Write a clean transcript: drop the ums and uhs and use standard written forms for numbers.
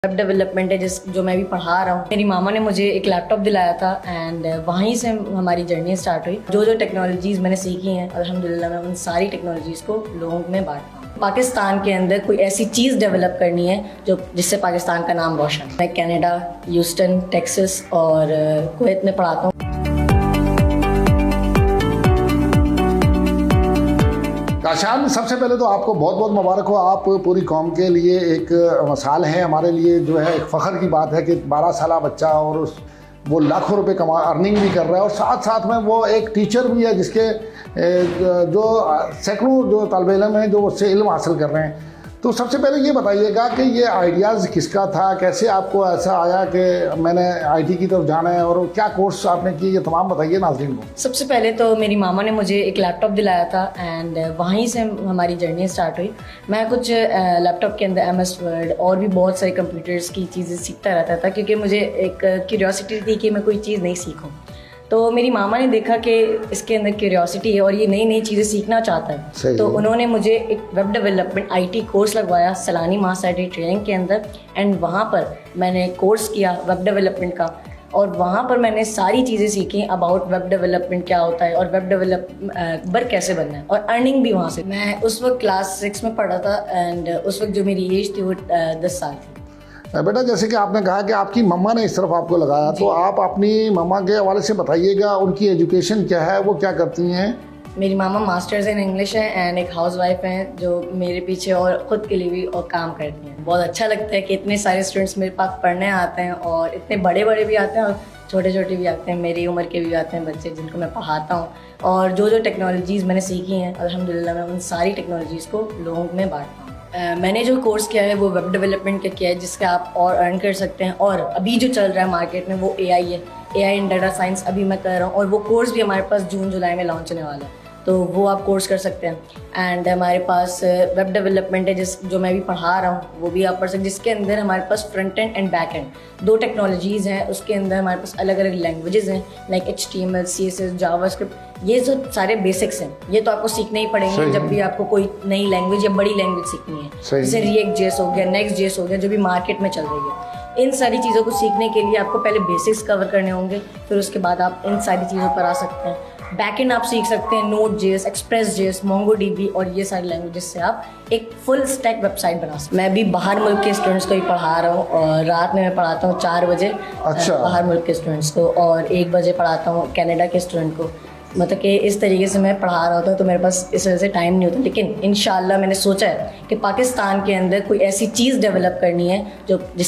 Web development है जो मैं भी पढ़ा रहा हूँ। मेरी मामा ने मुझे एक लैपटॉप दिलाया था एंड वहीं से हमारी जर्नी स्टार्ट हुई। जो टेक्नोलॉजीज़ मैंने सीखी हैं अल्हम्दुलिल्लाह मैं उन सारी टेक्नोलॉजीज़ को लोगों में बांटता हूँ। पाकिस्तान के अंदर कोई ऐसी चीज़ डेवलप करनी है जिससे पाकिस्तान का नाम रोशन है। मैं कनाडा, ह्यूस्टन, टेक्सास और कुवैत में पढ़ाता हूँ। काशान, सबसे पहले तो आपको बहुत बहुत मुबारक हो। आप पूरी कौम के लिए एक मिसाल हैं, हमारे लिए जो है एक फ़ख्र की बात है कि 12 साल बच्चा और वो लाखों रुपए अर्निंग भी कर रहा है और साथ साथ में वो एक टीचर भी है जिसके जो सैकड़ों जो तालिब इल्म हैं जो उससे इल्म हासिल कर रहे हैं। तो सबसे पहले ये बताइएगा कि ये आइडियाज़ किसका था, कैसे आपको ऐसा आया कि मैंने आईटी की तरफ जाना है और क्या कोर्स आपने किए, ये तमाम बताइए नाज़रीन को। सबसे पहले तो मेरी मामा ने मुझे एक लैपटॉप दिलाया था एंड वहीं से हमारी जर्नी स्टार्ट हुई। मैं कुछ लैपटॉप के अंदर MS वर्ड और भी बहुत सारे कंप्यूटर्स की चीज़ें सीखता रहता था क्योंकि मुझे एक क्यूरियोसिटी थी कि मैं कोई चीज़ नहीं सीखूँ। तो मेरी मामा ने देखा कि इसके अंदर क्यूरियोसिटी है और ये नई नई चीज़ें सीखना चाहता है, तो उन्होंने मुझे एक वेब डेवलपमेंट IT कोर्स लगवाया सलानी मास्टरी ट्रेनिंग के अंदर। एंड वहाँ पर मैंने कोर्स किया वेब डेवलपमेंट का और वहाँ पर मैंने सारी चीज़ें सीखी अबाउट वेब डेवलपमेंट क्या होता है और वेब डेवलपर कैसे बनना है और अर्निंग भी वहाँ से। मैं उस वक्त क्लास 6 में पढ़ा था एंड उस वक्त जो मेरी एज थी वो 10 साल थी। बेटा, जैसे कि आपने कहा कि आपकी मम्मा ने इस तरफ आपको लगाया, तो आप अपनी मम्मा के हवाले से बताइएगा, उनकी एजुकेशन क्या है, वो क्या करती हैं? मेरी मामा मास्टर्स इन इंग्लिश है एंड एक हाउसवाइफ हैं जो मेरे पीछे और ख़ुद के लिए भी और काम करती हैं। बहुत अच्छा लगता है कि इतने सारे स्टूडेंट्स मेरे पास पढ़ने आते हैं और इतने बड़े बड़े भी आते हैं और छोटे छोटे भी आते हैं, मेरी उम्र के भी आते हैं बच्चे जिनको मैं पढ़ाता हूँ। और जो टेक्नोलॉजीज़ मैंने सीखी हैं अल्हम्दुलिल्लाह मैं उन सारी टेक्नोलॉजीज़ को लोगों में बांटता हूँ। मैंने जो कोर्स किया है वो वेब डेवलपमेंट का किया है जिससे आप और अर्न कर सकते हैं। और अभी जो चल रहा है मार्केट में वो AI है, AI इन डाटा साइंस अभी मैं कर रहा हूँ और वो कोर्स भी हमारे पास जून जुलाई में लॉन्च होने वाला है, तो वो आप कोर्स कर सकते हैं। एंड हमारे पास वेब डेवलपमेंट है जो मैं भी पढ़ा रहा हूँ, वो भी आप पढ़ सकते हैं, जिसके अंदर हमारे पास front end and back end 2 technologies हैं। उसके अंदर हमारे पास अलग अलग लैंग्वेजेस हैं लाइक HTML, CSS, जावास्क्रिप्ट। ये जो सारे बेसिक्स हैं ये तो आपको सीखने ही पड़ेंगे जब भी आपको कोई नई लैंग्वेज या बड़ी लैंग्वेज सीखनी है। जैसे React.js हो गया, Next.js हो गया, जो भी मार्केट में चल रही है। इन सारी चीज़ों को सीखने के लिए आपको पहले बेसिक्स कवर करने होंगे, फिर उसके बाद आप इन सारी चीज़ों पर आ सकते हैं। बैकएंड आप सीख सकते हैं Node.js, Express.js, MongoDB और ये सारी लैंग्वेजेस से आप एक फुल स्टैक वेबसाइट बना सकते हैं। मैं भी बाहर मुल्क के स्टूडेंट्स को ही पढ़ा रहा हूँ और रात में मैं पढ़ाता हूँ 4 बजे बाहर मुल्क के स्टूडेंट्स को और 1 बजे पढ़ाता हूँ कनाडा के स्टूडेंट को। मतलब कि इस तरीके से मैं पढ़ा रहा होता हूँ तो मेरे पास इस वजह से टाइम नहीं होता। लेकिन इंशाल्लाह मैंने सोचा है कि पाकिस्तान के अंदर कोई ऐसी चीज़ डेवलप करनी है जिससे